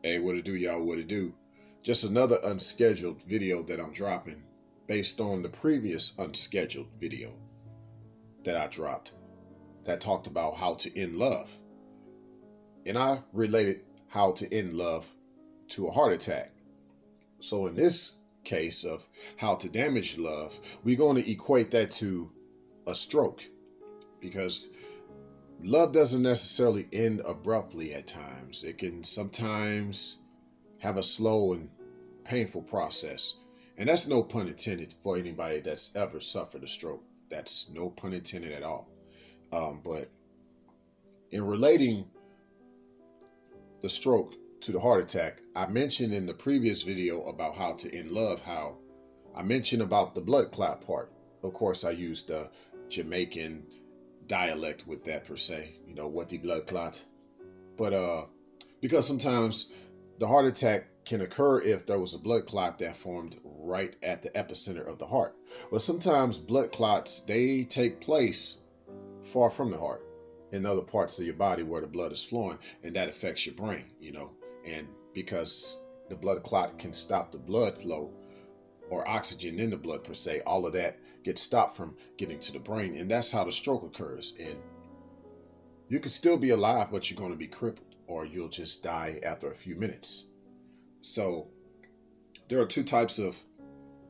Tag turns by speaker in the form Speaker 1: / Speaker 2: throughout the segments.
Speaker 1: Hey, what it do, y'all? What it do? Just another unscheduled video that I'm dropping based on the previous unscheduled video that I dropped that talked about how to end love. And I related how to end love to a heart attack. So in this case of how to damage love, we're going to equate that to a stroke because love doesn't necessarily end abruptly at times. It can sometimes have a slow and painful process. And that's no pun intended for anybody that's ever suffered a stroke. That's no pun intended at all. But in relating the stroke to the heart attack, I mentioned in the previous video about how to end love, how I mentioned about the blood clot part. Of course, I used the Jamaican dialect with that per se, what the blood clot. But because sometimes the heart attack can occur if there was a blood clot that formed right at the epicenter of the heart. But sometimes blood clots, they take place far from the heart in other parts of your body where the blood is flowing, and that affects your brain, And because the blood clot can stop the blood flow or oxygen in the blood per se, all of that gets stopped from getting to the brain, and that's how the stroke occurs. And you could still be alive, but you're going to be crippled, or you'll just die after a few minutes. So there are two types of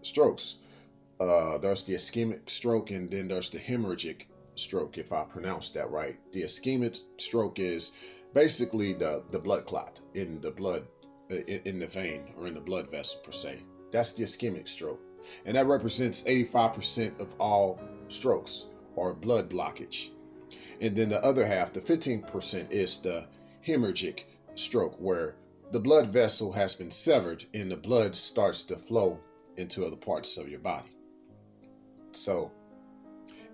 Speaker 1: strokes. There's the ischemic stroke, and then there's the hemorrhagic stroke, if I pronounced that right. The ischemic stroke is basically the blood clot in the blood, in the vein or in the blood vessel per se. That's the ischemic stroke. And that represents 85% of all strokes or blood blockage. And then the other half, the 15%, is the hemorrhagic stroke, where the blood vessel has been severed and the blood starts to flow into other parts of your body. So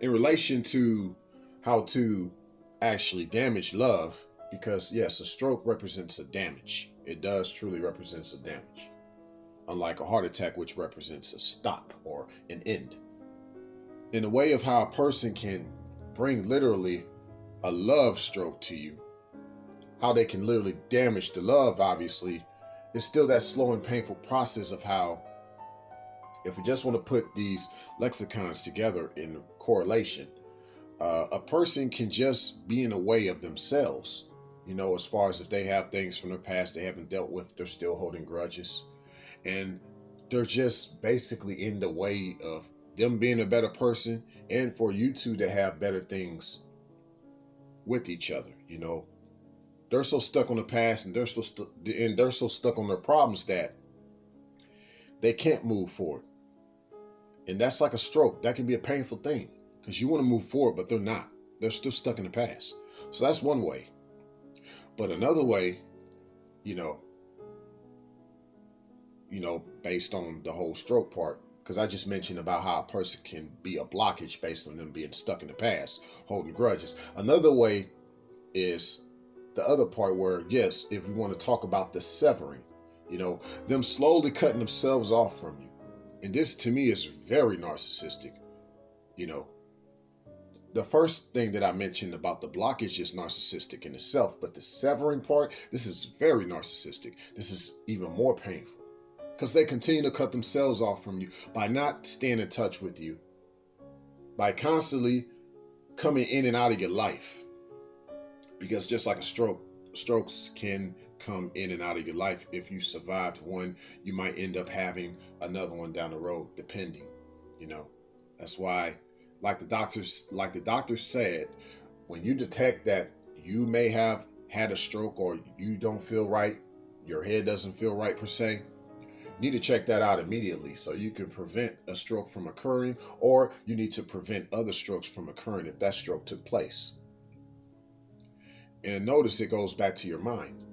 Speaker 1: in relation to how to actually damage love, because yes, a stroke represents a damage. It does truly represents a damage. Unlike a heart attack, which represents a stop or an end. In the way of how a person can bring literally a love stroke to you, how they can literally damage the love, obviously, is still that slow and painful process of how, if we just want to put these lexicons together in correlation, a person can just be in the way of themselves, as far as if they have things from their past they haven't dealt with, they're still holding grudges. And they're just basically in the way of them being a better person, and for you two to have better things with each other. They're so stuck on the past, and they're so stuck on their problems that they can't move forward. And that's like a stroke. That can be a painful thing because you want to move forward, but they're not. They're still stuck in the past. So that's one way. But another way, based on the whole stroke part, because I just mentioned about how a person can be a blockage based on them being stuck in the past, holding grudges. Another way is the other part where, yes, if we want to talk about the severing, them slowly cutting themselves off from you. And this to me is very narcissistic. The first thing that I mentioned about the blockage is narcissistic in itself, but the severing part, this is very narcissistic. This is even more painful because they continue to cut themselves off from you by not staying in touch with you, by constantly coming in and out of your life. Because just like a stroke, strokes can come in and out of your life. If you survived one, you might end up having another one down the road, depending. That's why, like the doctor said, when you detect that you may have had a stroke or you don't feel right, your head doesn't feel right per se, you need to check that out immediately so you can prevent a stroke from occurring, or you need to prevent other strokes from occurring if that stroke took place. And notice it goes back to your mind.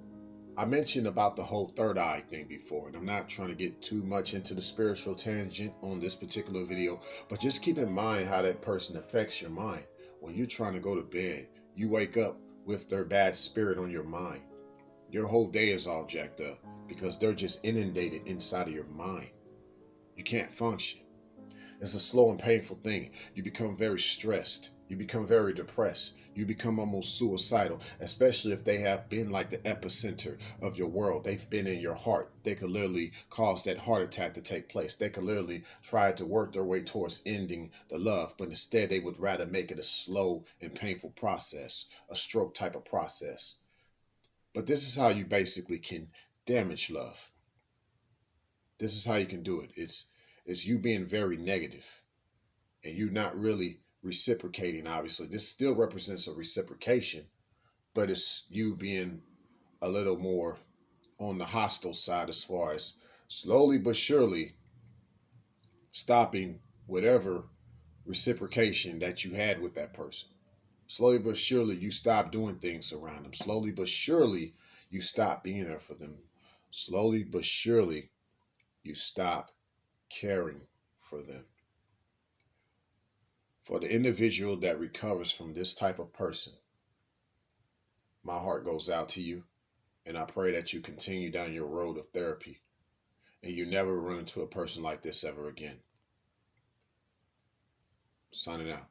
Speaker 1: I mentioned about the whole third eye thing before, and I'm not trying to get too much into the spiritual tangent on this particular video, but just keep in mind how that person affects your mind. When you're trying to go to bed, you wake up with their bad spirit on your mind. Your whole day is all jacked up because they're just inundated inside of your mind. You can't function. It's a slow and painful thing. You become very stressed. You become very depressed. You become almost suicidal, especially if they have been like the epicenter of your world. They've been in your heart. They could literally cause that heart attack to take place. They could literally try to work their way towards ending the love, but instead they would rather make it a slow and painful process, a stroke type of process. But this is how you basically can damage love. This is how you can do it. It's you being very negative and you not really reciprocating. Obviously, this still represents a reciprocation, but it's you being a little more on the hostile side as far as slowly but surely stopping whatever reciprocation that you had with that person. Slowly but surely you stop doing things around them. Slowly but surely you stop being there for them. Slowly but surely you stop caring for them. For the individual that recovers from this type of person, my heart goes out to you, and I pray that you continue down your road of therapy and you never run into a person like this ever again. Signing out.